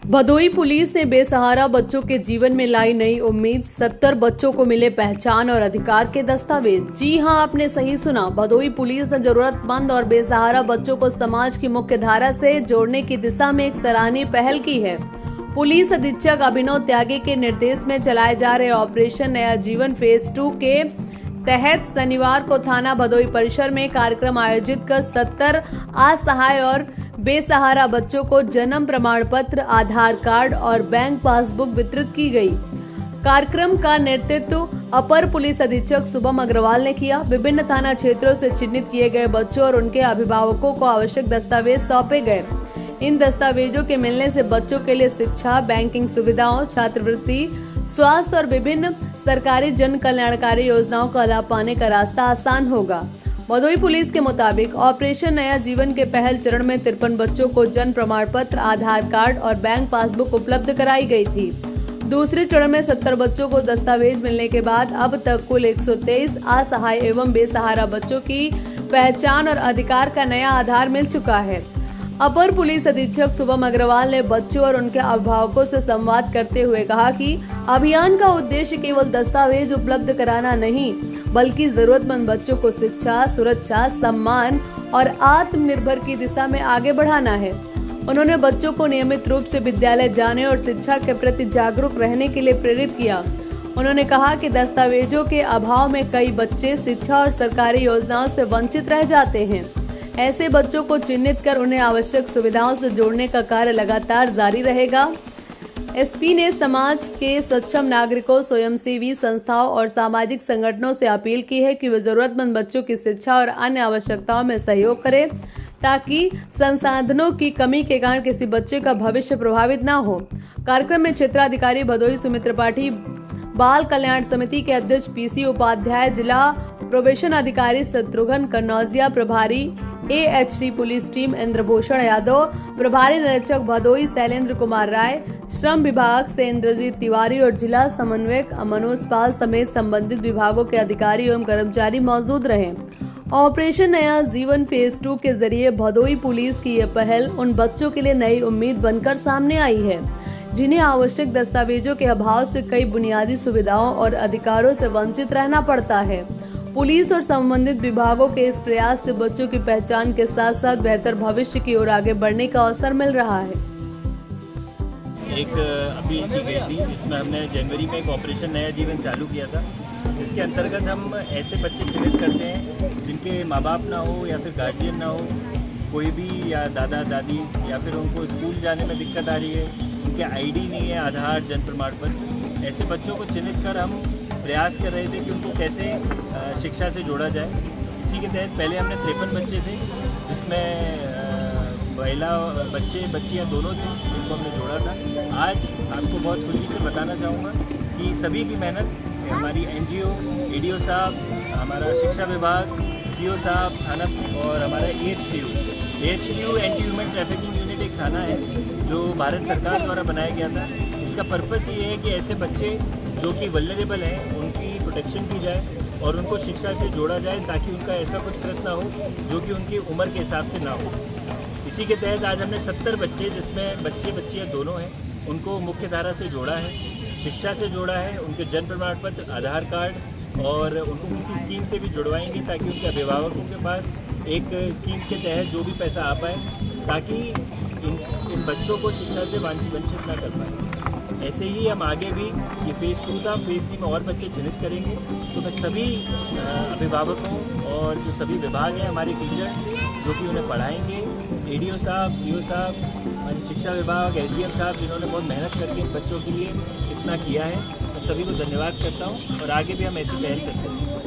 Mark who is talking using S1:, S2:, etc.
S1: Bhadohi police ने बेसहारा बच्चों के जीवन में लाई नई उम्मीद। 70 बच्चों को मिले पहचान और अधिकार के दस्तावेज। जी हां, आपने सही सुना। भदोई पुलिस ने जरूरतमंद और बेसहारा बच्चों को समाज की मुख्य धारा से जोड़ने की दिशा में एक सराहनीय पहल की है। पुलिस अधीक्षक अभिनव त्यागी के निर्देश में चलाए जा रहे ऑपरेशन नया जीवन फेज 2 के तहत शनिवार को थाना भदोई परिसर में कार्यक्रम आयोजित कर 70 असहाय और बेसहारा बच्चों को जन्म प्रमाण पत्र, आधार कार्ड और बैंक पासबुक वितरित की गई। कार्यक्रम का नेतृत्व अपर पुलिस अधीक्षक शुभम अग्रवाल ने किया। विभिन्न थाना क्षेत्रों से चिन्हित किए गए बच्चों और उनके अभिभावकों को आवश्यक दस्तावेज सौंपे गए। इन दस्तावेजों के मिलने से बच्चों के लिए शिक्षा, बैंकिंग सुविधाओं, छात्रवृत्ति, स्वास्थ्य और विभिन्न सरकारी जन कल्याणकारी योजनाओं का लाभ पाने का रास्ता आसान होगा। भदोई पुलिस के मुताबिक ऑपरेशन नया जीवन के पहल चरण में 53 बच्चों को जन्म प्रमाण पत्र, आधार कार्ड और बैंक पासबुक उपलब्ध कराई गई थी। दूसरे चरण में 70 बच्चों को दस्तावेज मिलने के बाद अब तक कुल 123 असहाय एवं बेसहारा बच्चों की पहचान और अधिकार का नया आधार मिल चुका है। अपर पुलिस अधीक्षक शुभम अग्रवाल ने बच्चों और उनके अभिभावकों से संवाद करते हुए कहा कि अभियान का उद्देश्य केवल दस्तावेज उपलब्ध कराना नहीं, बल्कि जरूरतमंद बच्चों को शिक्षा, सुरक्षा, सम्मान और आत्मनिर्भर की दिशा में आगे बढ़ाना है। उन्होंने बच्चों को नियमित रूप से विद्यालय जाने और शिक्षा के प्रति जागरूक रहने के लिए प्रेरित किया। उन्होंने कहा कि दस्तावेजों के अभाव में कई बच्चे शिक्षा और सरकारी योजनाओं से वंचित रह जाते हैं। ऐसे बच्चों को चिन्हित कर उन्हें आवश्यक सुविधाओं से जोड़ने का कार्य लगातार जारी रहेगा। एसपी ने समाज के सक्षम नागरिकों, स्वयंसेवी संस्थाओं और सामाजिक संगठनों से अपील की है कि वे जरूरतमंद बच्चों की शिक्षा और अन्य आवश्यकताओं में सहयोग करें, ताकि संसाधनों की कमी के कारण किसी बच्चे का भविष्य प्रभावित न हो। कार्यक्रम में क्षेत्राधिकारी भदोई सुमित त्रिपाठी, बाल कल्याण समिति के अध्यक्ष पीसी उपाध्याय, जिला प्रोबेशन अधिकारी शत्रुघ्न कन्नौजिया, प्रभारी AHT police team Indrabhushan Yadav, प्रभारी निरीक्षक भदोई शैलेंद्र कुमार राय, श्रम विभाग से इंद्रजीत तिवारी और जिला समन्वयक मनोज पाल समेत संबंधित विभागों के अधिकारी एवं कर्मचारी मौजूद रहे। ऑपरेशन नया जीवन फेज 2 के जरिए भदोई पुलिस की यह पहल उन बच्चों के लिए नई उम्मीद बनकर सामने आई है, जिन्हें आवश्यक दस्तावेजों के अभाव से कई बुनियादी सुविधाओं और अधिकारों से वंचित रहना पड़ता है। पुलिस और संबंधित विभागों के इस प्रयास से बच्चों की पहचान के साथ साथ बेहतर भविष्य की ओर आगे बढ़ने का अवसर मिल रहा है।
S2: एक अपील की गई थी, जिसमें हमने जनवरी में एक ऑपरेशन नया जीवन चालू किया था, जिसके अंतर्गत हम ऐसे बच्चे चिन्हित करते हैं जिनके माँ बाप ना हो या फिर गार्जियन ना हो, कोई भी, या दादा दादी, या फिर उनको स्कूल जाने में दिक्कत आ रही है, उनके ID नहीं है, आधार, जन्म प्रमाण पत्र। ऐसे बच्चों को चिन्हित कर हम प्रयास कर रहे थे कि उनको कैसे शिक्षा से जोड़ा जाए। इसी के तहत पहले हमने 53 बच्चे थे, जिसमें महिला बच्चियाँ दोनों थे, जिनको हमने जोड़ा था। आज आपको बहुत खुशी से बताना चाहूँगा कि सभी की मेहनत, हमारी NGO, ADO साहब, हमारा शिक्षा विभाग, CO साहब, थाना और हमारा AHTU anti human trafficking unit एक थाना है जो भारत सरकार द्वारा बनाया गया था। इसका पर्पस ये है कि ऐसे बच्चे जो कि वल्नरेबल हैं, उनकी प्रोटेक्शन की जाए और उनको शिक्षा से जोड़ा जाए, ताकि उनका ऐसा कुछ कृत्य ना हो जो कि उनकी उम्र के हिसाब से ना हो। इसी के तहत आज हमने 70 बच्चे, जिसमें बच्चियाँ दोनों हैं, उनको मुख्य धारा से जोड़ा है, शिक्षा से जोड़ा है, उनके जन्म प्रमाण पत्र, आधार कार्ड, और उनको किसी स्कीम से भी जुड़वाएंगे ताकि उनके अभिभावकों के पास एक स्कीम के तहत जो भी पैसा आ पाए, ताकि इन बच्चों को शिक्षा से वंचित ना कर पाए। ऐसे ही हम आगे भी, ये फेज 2 था, फेज 3 में और बच्चे चिन्हित करेंगे। तो मैं सभी अभिभावकों और जो सभी विभाग हैं, हमारे टीचर्स जो कि उन्हें पढ़ाएंगे, ADO साहब, CO साहब, हमारे शिक्षा विभाग, SDM साहब, जिन्होंने बहुत मेहनत करके इन बच्चों के लिए इतना किया है, मैं सभी को धन्यवाद करता हूँ और आगे भी हम ऐसी पहल करते हैं।